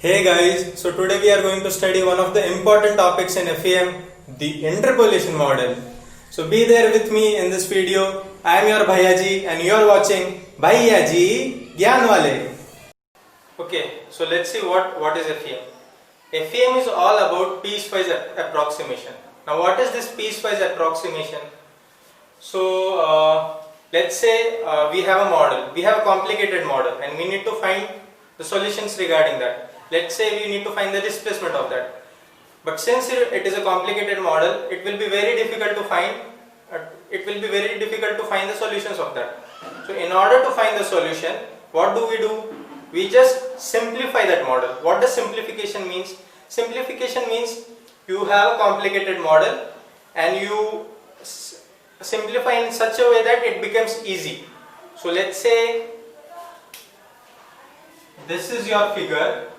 Hey guys, so today we are going to study one of the important topics in FEM, the interpolation model. So be there with me in this video. I am your Bhaiyaji and you are watching Bhaiyaji Gyan Wale. Okay, so let's see what is FEM. FEM is all about piecewise approximation. Now what is this piecewise approximation? So let's say we have a model, we have a complicated model and we need to find the solutions regarding that. Let's say we need to find the displacement of that. But since it is a complicated model, it will be very difficult to find the solutions of that. So in order to find the solution, what do? We just simplify that model. What does simplification means? Simplification means you have a complicated model and you simplify in such a way that it becomes easy. So let's say this is your figure,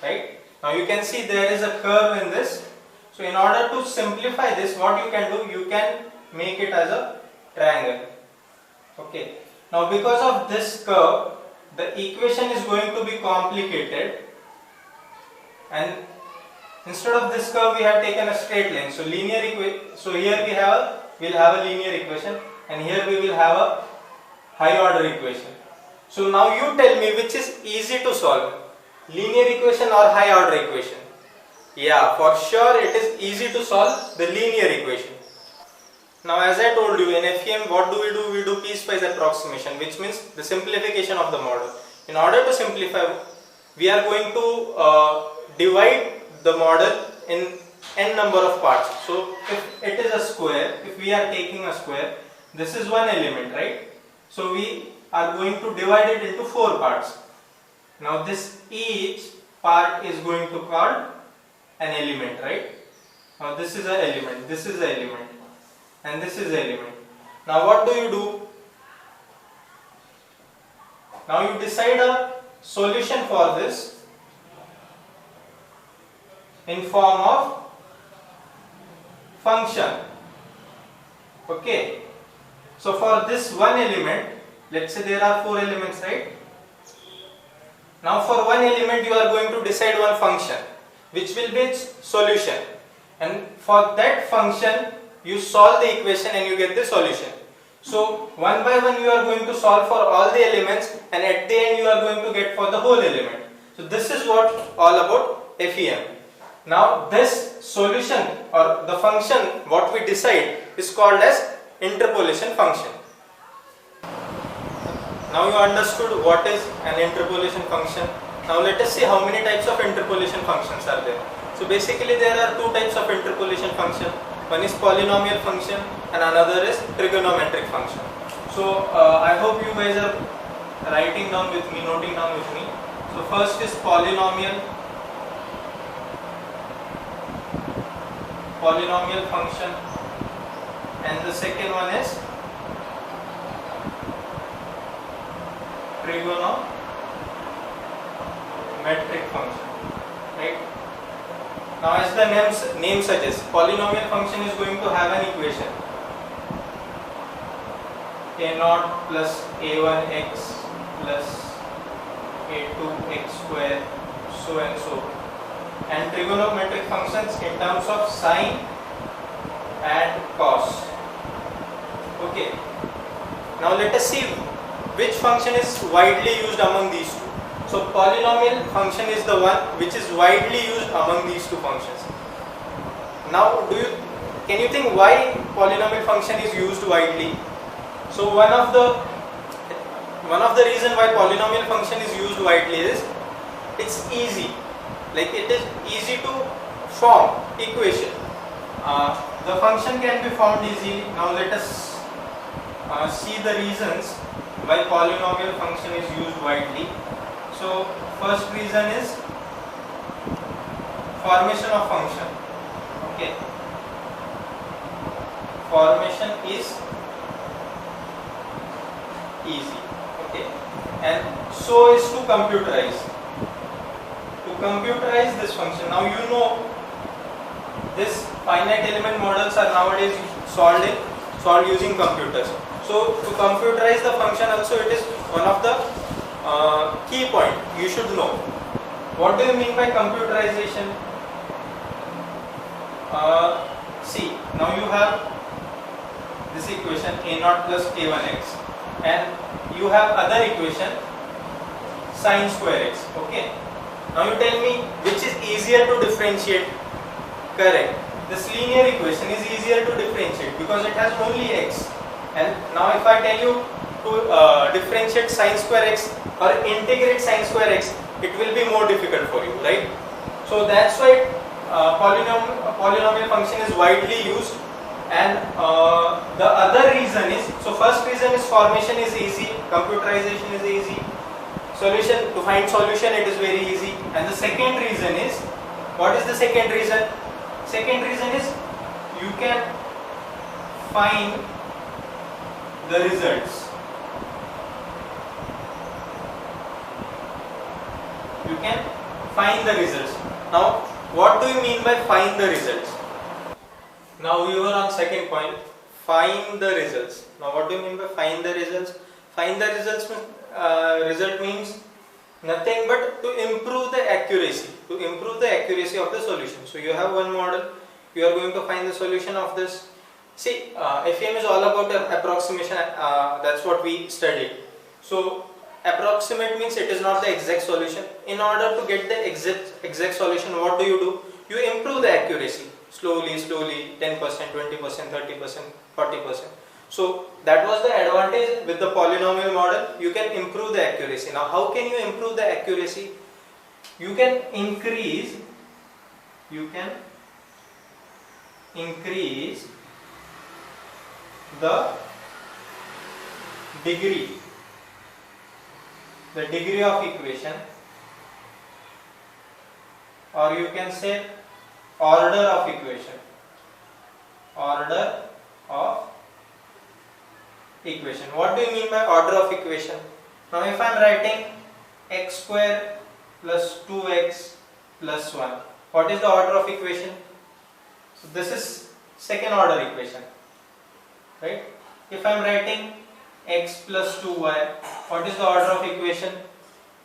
right? Now you can see there is a curve in this. So in order to simplify this, what you can do, you can make it as a triangle. Okay. Now because of this curve, the equation is going to be complicated, and instead of this curve we have taken a straight line. So so here we'll have a linear equation, and here we will have a high order equation. So now you tell me which is easy to solve, linear equation or high order equation? Yeah, for sure it is easy to solve the linear equation. Now as I told you, in FEM what do? We do piecewise approximation, which means the simplification of the model. In order to simplify, we are going to divide the model in n number of parts. So if it is a square, if we are taking a square, this is one element, right? So we are going to divide it into 4 parts. Now each part is going to call an element, right? Now this is an element, this is an element, and this is an element. Now what do? Now you decide a solution for this in form of function. Okay. So for this one element, let's say there are 4 elements, right? Now for one element you are going to decide one function which will be its solution, and for that function you solve the equation and you get the solution. So one by one you are going to solve for all the elements, and at the end you are going to get for the whole element. So this is what all about FEM. Now this solution or the function what we decide is called as interpolation function. Now you understood what is an interpolation function. Now let us see how many types of interpolation functions are there. So basically there are 2 types of interpolation function. One is polynomial function and another is trigonometric function. So I hope you guys are writing down with me, noting down with me. So first is polynomial function, and the second one is trigonometric function, right? Now as the name suggests, polynomial function is going to have an equation a0 plus a1x plus a2x square, so and so. And trigonometric functions in terms of sine and cos. Okay. Now let us see which function is widely used among these two. So polynomial function is the one which is widely used among these two functions. Now can you think why polynomial function is used widely? So one of the reason why polynomial function is used widely is it's easy. Like it is easy to form equation. The function can be formed easily. Now let us see the reasons why polynomial function is used widely. So first reason is formation of function. Okay. Formation is easy. Okay. And so is to computerize. To computerize this function. Now you know this finite element models are nowadays solved using computers. So to computerize the function also, it is one of the key point you should know. What do you mean by computerization? See, now you have this equation a0 plus a1x, and you have other equation sine square x. Okay. Now you tell me which is easier to differentiate. Correct. This linear equation is easier to differentiate because it has only x. And now if I tell you to differentiate sine square x or integrate sine square x, it will be more difficult for you, right? So that's why polynomial function is widely used. And the other reason is, so first reason is formation is easy, computerization is easy, solution, to find solution it is very easy. And the second reason is, what is the second reason? Second reason is you can find the results. You can find the results. Now, what do you mean by find the results? Now we were on second point, find the results. Now what do you mean by find the results? Find the results result means nothing but to improve the accuracy, of the solution. So you have one model, you are going to find the solution of this. See, FEM is all about approximation, that's what we studied. So approximate means it is not the exact solution. In order to get the exact solution, what do? You improve the accuracy. Slowly, 10%, 20%, 30%, 40%. So that was the advantage with the polynomial model. You can improve the accuracy. Now how can you improve the accuracy? You can increase the degree of equation, or you can say order of equation. What do you mean by order of equation? Now if I am writing x square plus 2x plus 1, what is the order of equation? So this is second order equation, right? If I am writing x plus 2y, what is the order of equation?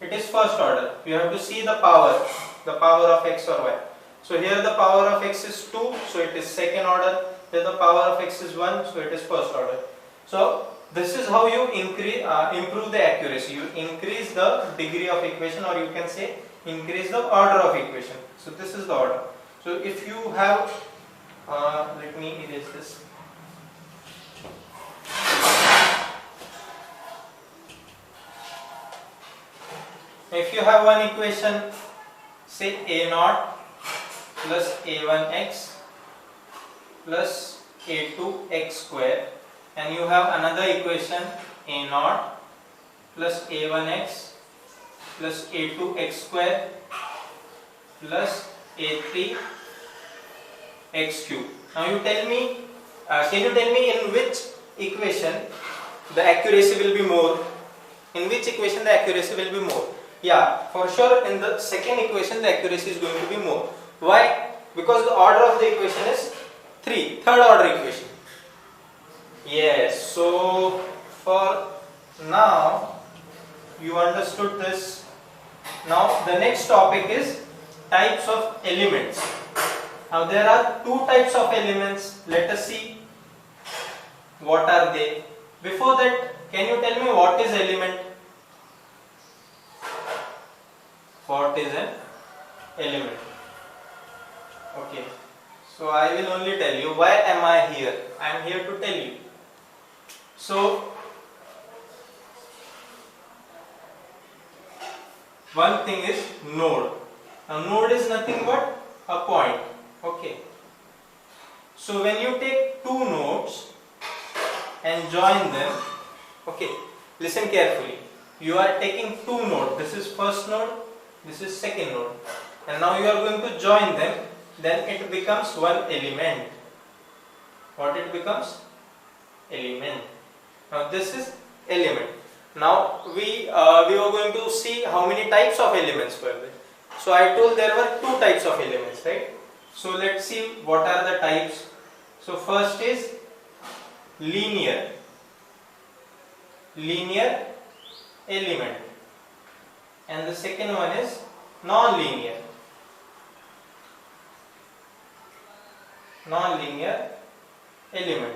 It is first order. You have to see the power of x or y. So here the power of x is 2, so it is second order. Here the power of x is 1, so it is first order. So this is how you improve the accuracy. You increase the degree of equation, or you can say increase the order of equation. So this is the order. So if you have, let me erase this. If you have one equation, say a0 plus a1x plus a2x square, and you have another equation a0 plus a1x plus a2x square plus a3x cube. Now you tell me, can you tell me in which equation the accuracy will be more? In which equation the accuracy will be more? Yeah, for sure in the second equation the accuracy is going to be more. Why? Because the order of the equation is 3, third order equation. Yes, so for now you understood this. Now the next topic is types of elements. Now there are two types of elements. Let us see what are they. Before that, can you tell me what is element? What is an element? Okay, so I will only tell you. Why am I here? I am here to tell you. So one thing is node. Now node is nothing but a point. Okay. So when you take two nodes and join them, okay, listen carefully. You are taking two nodes. This is first node, this is second node, and now you are going to join them. Then it becomes one element. What it becomes? Element. Now this is element. Now we were going to see how many types of elements were there. So I told there were two types of elements, right? So let's see what are the types. So first is linear element, and the second one is non-linear element.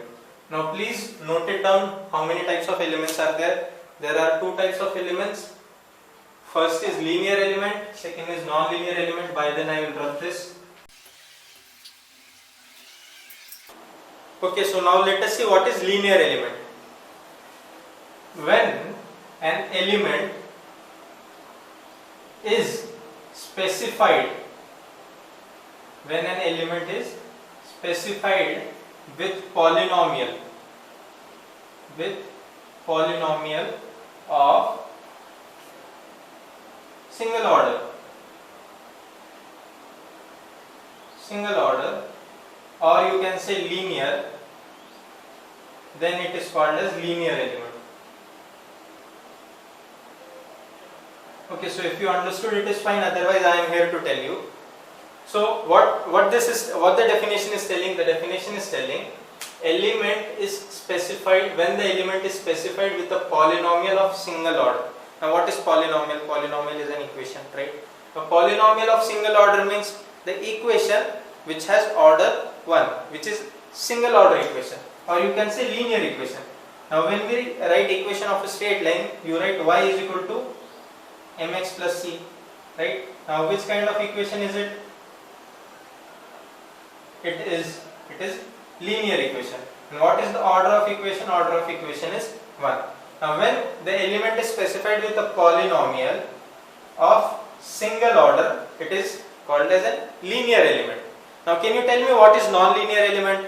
Now please note it down. How many types of elements are there? There are two types of elements. First is linear element, second is non-linear element. By then I will drop this. Okay, so now let us see what is linear element. When an element is specified, with polynomial of single order, or you can say linear, then it is called as linear element. Okay, so if you understood, it is fine, otherwise I am here to tell you. So what the definition is telling? The definition is telling element is specified when the element is specified with a polynomial of single order. Now what is polynomial? Polynomial is an equation, right? A polynomial of single order means the equation which has order 1, which is single order equation, or you can say linear equation. Now when we write equation of a straight line, you write y is equal to mx plus c, right? Now which kind of equation is it? It is linear equation. And what is the order of equation? Order of equation is 1. Now when the element is specified with a polynomial of single order, it is called as a linear element. Now can you tell me what is non-linear element?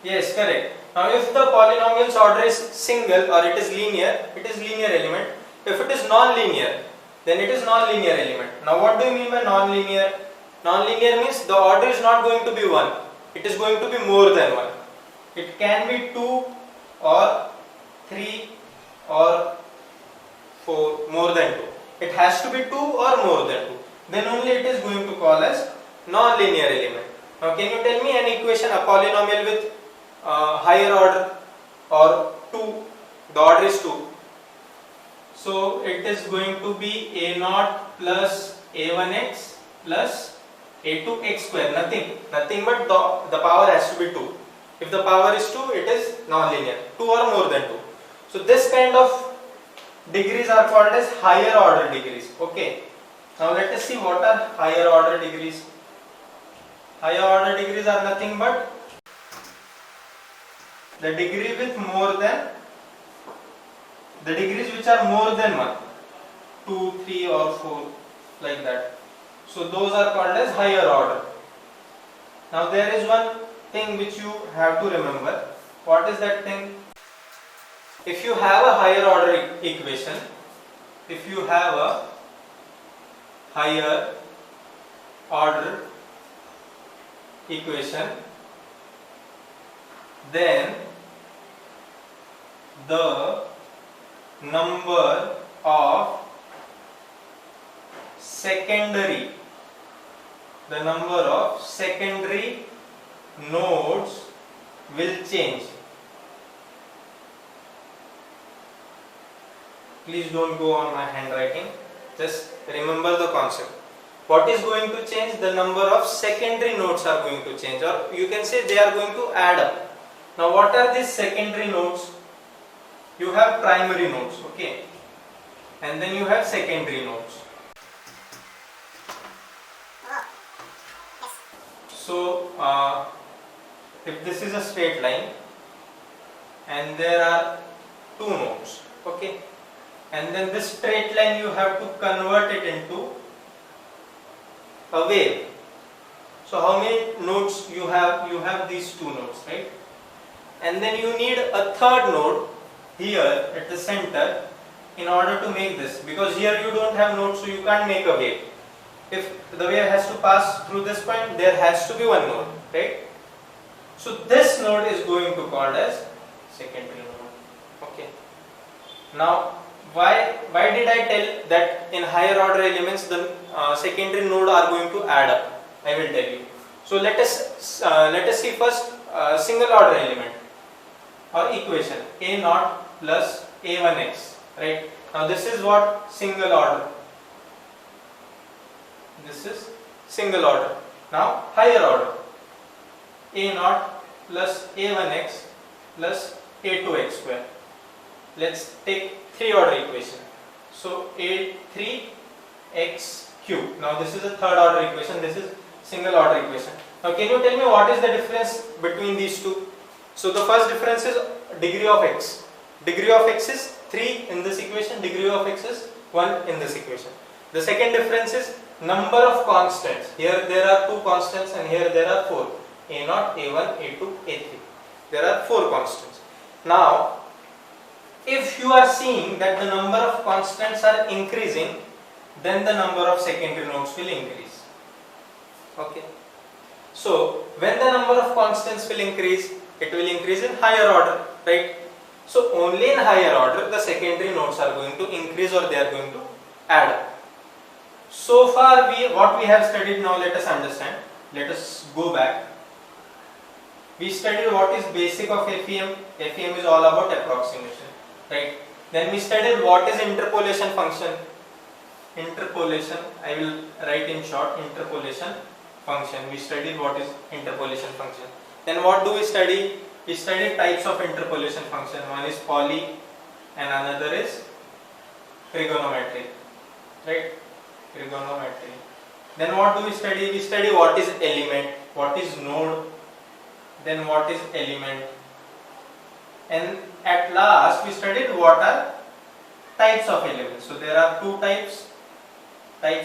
Yes, correct. Now if the polynomial's order is single or it is linear element. If it is non-linear, then it is non-linear element. Now what do you mean by non-linear? Non-linear means the order is not going to be 1. It is going to be more than 1. It can be 2 or 3 or 4, more than 2. It has to be 2 or more than 2. Then only it is going to call as non-linear element. Now can you tell me an equation, a polynomial with higher order or 2, the order is 2. So it is going to be a0 plus a1x plus a2x square, nothing but the power has to be 2. If the power is 2, it is non-linear, 2 or more than 2. So this kind of degrees are called as higher order degrees. Okay. Now let us see what are higher order degrees. Higher order degrees are nothing but the degree with more than, the degrees which are more than 1, 2, 3 or 4, like that. So those are called as higher order. Now there is one thing which you have to remember. What is that thing? If you have a higher order equation, then the number of secondary nodes will change. Please don't go on my handwriting, just remember the concept. What is going to change? The number of secondary nodes are going to change, or you can say they are going to add up. Now what are these secondary nodes? You have primary nodes, okay, and then you have secondary nodes. So if this is a straight line and there are two nodes, okay, and then this straight line you have to convert it into a wave. So how many nodes you have? You have these two nodes, right? And then you need a third node here at the center in order to make this, because here you don't have nodes, so you can't make a wave. If the wave has to pass through this point, there has to be one node, right? So this node is going to called as secondary node. Okay. Now why did I tell that in higher order elements the secondary node are going to add up? I will tell you. So let us see first single order element. or equation a naught plus a1x, right? Now this is what single order. This is single order. Now higher order, a naught plus a1x plus a2x square. Let's take 3 order equation. So a3x cube. Now this is a third order equation. This is single order equation. Now can you tell me what is the difference between these two? So the first difference is degree of x. Degree of x is 3 in this equation. Degree of x is 1 in this equation. The second difference is number of constants. Here there are 2 constants and here there are 4. A0, A1, A2, A3. There are 4 constants. Now if you are seeing that the number of constants are increasing, then the number of secondary nodes will increase. Okay. So when the number of constants will increase, it will increase in higher order, right? So only in higher order the secondary nodes are going to increase or they are going to add up. So far what we have studied. Now let us understand. Let us go back. We studied what is basic of FEM. FEM is all about approximation, right? Then we studied what is interpolation function. Interpolation, I will write in short, interpolation function. We studied what is interpolation function. Then what do we study? We studied types of interpolation function. One is poly and another is trigonometry, right? Trigonometry. Then what do we study? We study what is element, what is node, then what is element, and at last we studied what are types of elements. So there are 2 types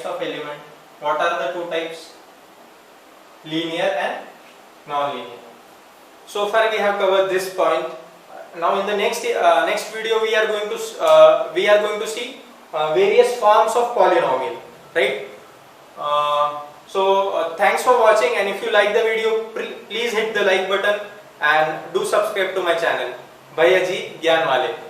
of element. What are the 2 types? Linear and non-linear. So far we have covered this point. Now in the next video we are going to see various forms of polynomial, right? Thanks for watching, and if you like the video, please hit the like button and do subscribe to my channel. Bhaiya ji Gyan Wale.